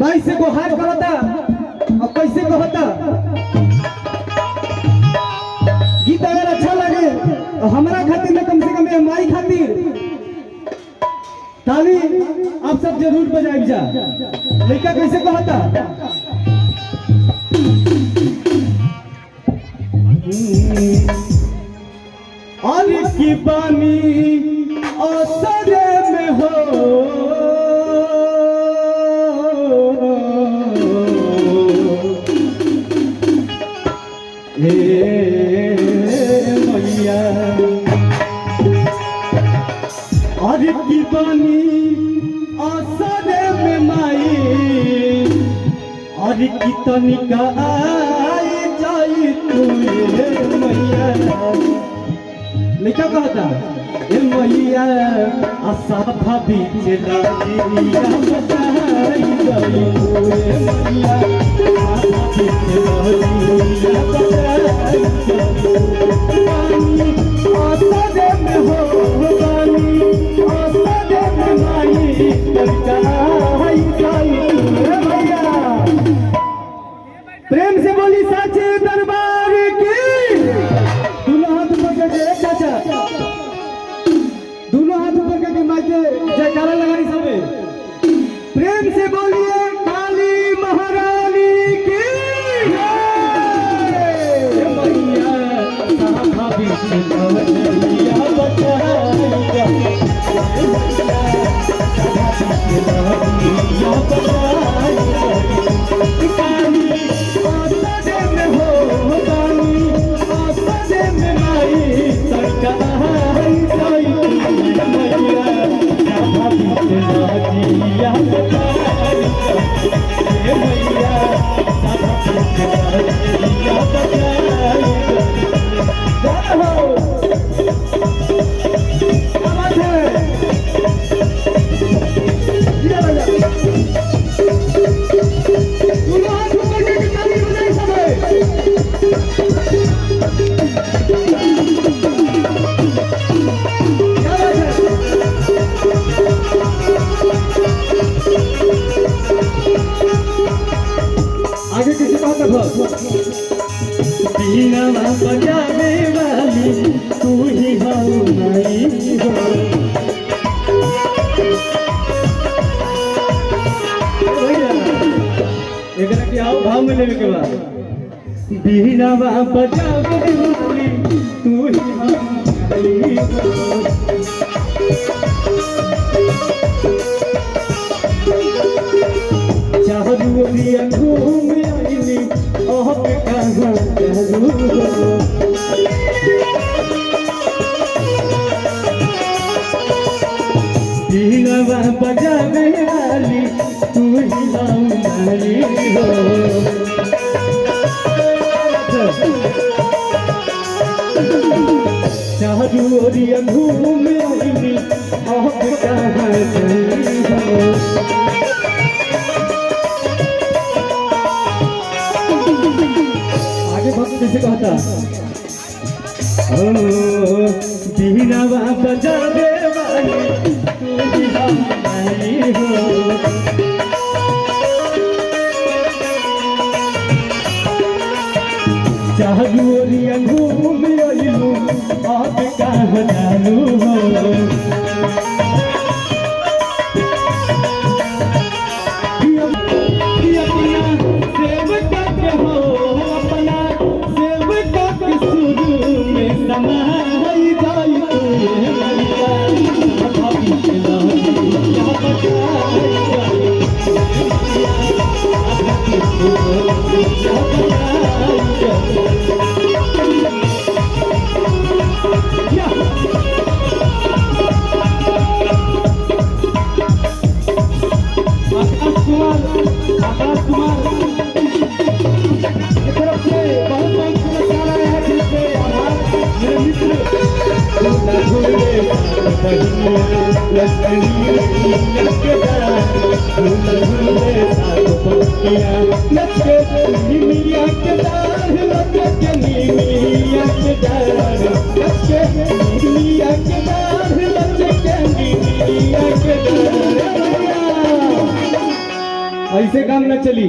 भाई से गुहार करता और कैसे कहता। गीत अगर अच्छा लगे तो हमारा खातिर में कम से कम माई खातिर ताली आप सब जरूर बजाइब जा। लड़का कैसे कहता। और की बानी असरे में हो मैया और की बानी असरे में माई और की तनिका आई जाई तू मैया। लिखा कहता ए मैया असाफा बीच लाजिया बताई गई ए मैया असाफा बीच लाजिया बताई गई। आसरे में हो बानी आसरे में माई बताई गई ए मैया। प्रेम से बोली साचे दरबार की। दोनों हाथ ऊपर करके चाचा दोनों हाथ ऊपर करके माइके जयकारा लगाई सबे। प्रेम से बोलिए काली महारानी की जय। मैया साफा बीच लाजिया बताई गई साफा बीच लाजिया बताई गई। काली आसरे में हो बानी आसरे में माई तनिका आई जाई मैया साफा बीच लाजिया बताई गई मैया साफा बीच लाजिया बताई गई। आवाज है ये बजा। दोनों हाथ ऊपर करके ताली बजाई सबे। क्या बात है। आगे किसी बात है। बीना बजावे वाली तू ही हो माई हो। एकरा के आओ भाव में लेवे के बाद। बीना बजावे वाली तू ही हो माई हो। चारू ओरिया घूम आईली ओह पे कहाँ चारू हो। बीना बजावे वाली तू ही हो माई हो। चारू ओरिया घूम आईली ओह पे कहाँ चारू हो। कैसे कहता ओ बीना बजावे वाली तू ही हो माई हो। चारू ओरिया घूम आइलू आप कहाँ जानू हो। ऐसे काम न चली।